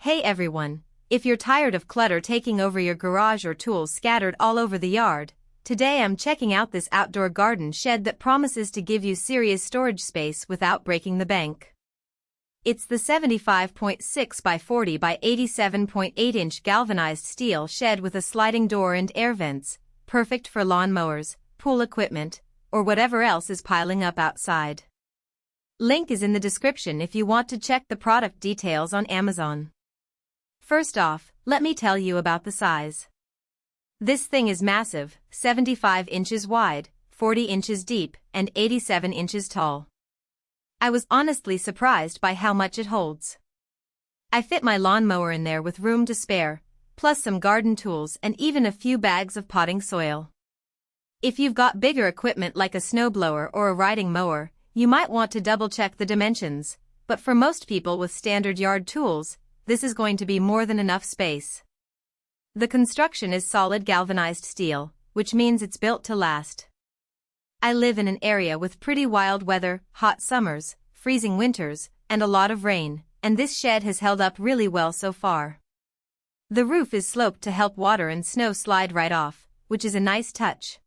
Hey everyone, if you're tired of clutter taking over your garage or tools scattered all over the yard, today I'm checking out this outdoor garden shed that promises to give you serious storage space without breaking the bank. It's the 75.6 by 40 by 87.8 inch galvanized steel shed with a sliding door and air vents, perfect for lawn mowers, pool equipment, or whatever else is piling up outside. Link is in the description if you want to check the product details on Amazon. First off, let me tell you about the size. This thing is massive, 75 inches wide, 40 inches deep, and 87 inches tall. I was honestly surprised by how much it holds. I fit my lawnmower in there with room to spare, plus some garden tools and even a few bags of potting soil. If you've got bigger equipment like a snowblower or a riding mower, you might want to double-check the dimensions, but for most people with standard yard tools, this is going to be more than enough space. The construction is solid galvanized steel, which means it's built to last. I live in an area with pretty wild weather, hot summers, freezing winters, and a lot of rain, and this shed has held up really well so far. The roof is sloped to help water and snow slide right off, which is a nice touch.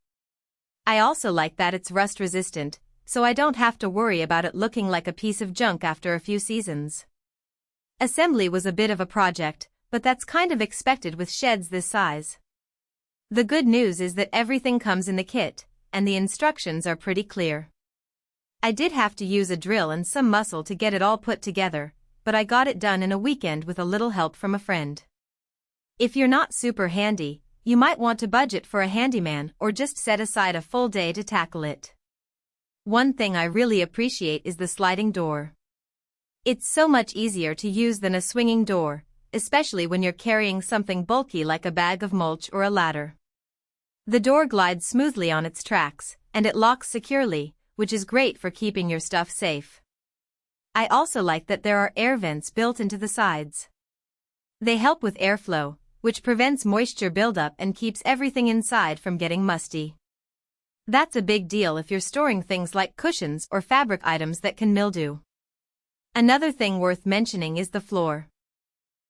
I also like that it's rust resistant, so I don't have to worry about it looking like a piece of junk after a few seasons. Assembly was a bit of a project, but that's kind of expected with sheds this size. The good news is that everything comes in the kit, and the instructions are pretty clear. I did have to use a drill and some muscle to get it all put together, but I got it done in a weekend with a little help from a friend. If you're not super handy, you might want to budget for a handyman or just set aside a full day to tackle it. One thing I really appreciate is the sliding door. It's so much easier to use than a swinging door, especially when you're carrying something bulky like a bag of mulch or a ladder. The door glides smoothly on its tracks, and it locks securely, which is great for keeping your stuff safe. I also like that there are air vents built into the sides. They help with airflow, which prevents moisture buildup and keeps everything inside from getting musty. That's a big deal if you're storing things like cushions or fabric items that can mildew. Another thing worth mentioning is the floor.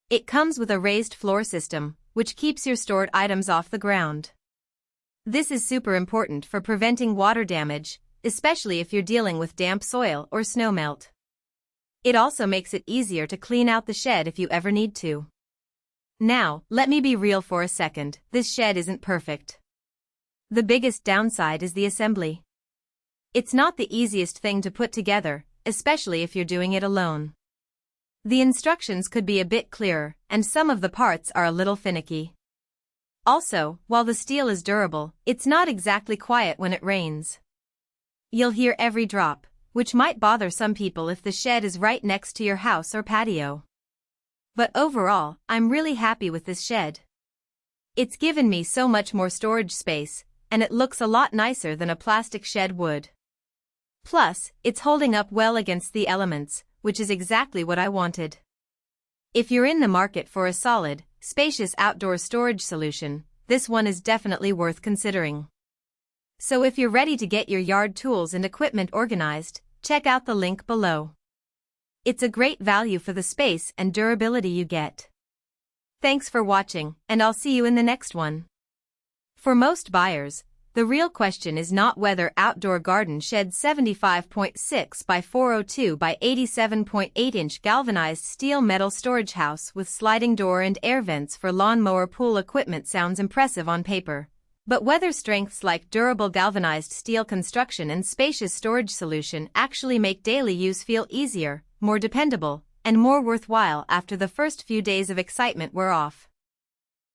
It comes with a raised floor system, which keeps your stored items off the ground. This is super important for preventing water damage, especially if you're dealing with damp soil or snowmelt. It also makes it easier to clean out the shed if you ever need to. Now, let me be real for a second, this shed isn't perfect. The biggest downside is the assembly. It's not the easiest thing to put together, especially if you're doing it alone. The instructions could be a bit clearer, and some of the parts are a little finicky. Also, while the steel is durable, it's not exactly quiet when it rains. You'll hear every drop, which might bother some people if the shed is right next to your house or patio. But overall, I'm really happy with this shed. It's given me so much more storage space, and it looks a lot nicer than a plastic shed would. Plus, it's holding up well against the elements, which is exactly what I wanted. If you're in the market for a solid, spacious outdoor storage solution, this one is definitely worth considering. So if you're ready to get your yard tools and equipment organized, check out the link below. It's a great value for the space and durability you get. Thanks for watching, and I'll see you in the next one. For most buyers, the real question is not whether outdoor garden shed 75.6 by 402 by 87.8 inch galvanized steel metal storage house with sliding door and air vents for lawnmower pool equipment sounds impressive on paper, but whether strengths like durable galvanized steel construction and spacious storage solution actually make daily use feel easier, more dependable, and more worthwhile after the first few days of excitement wear off.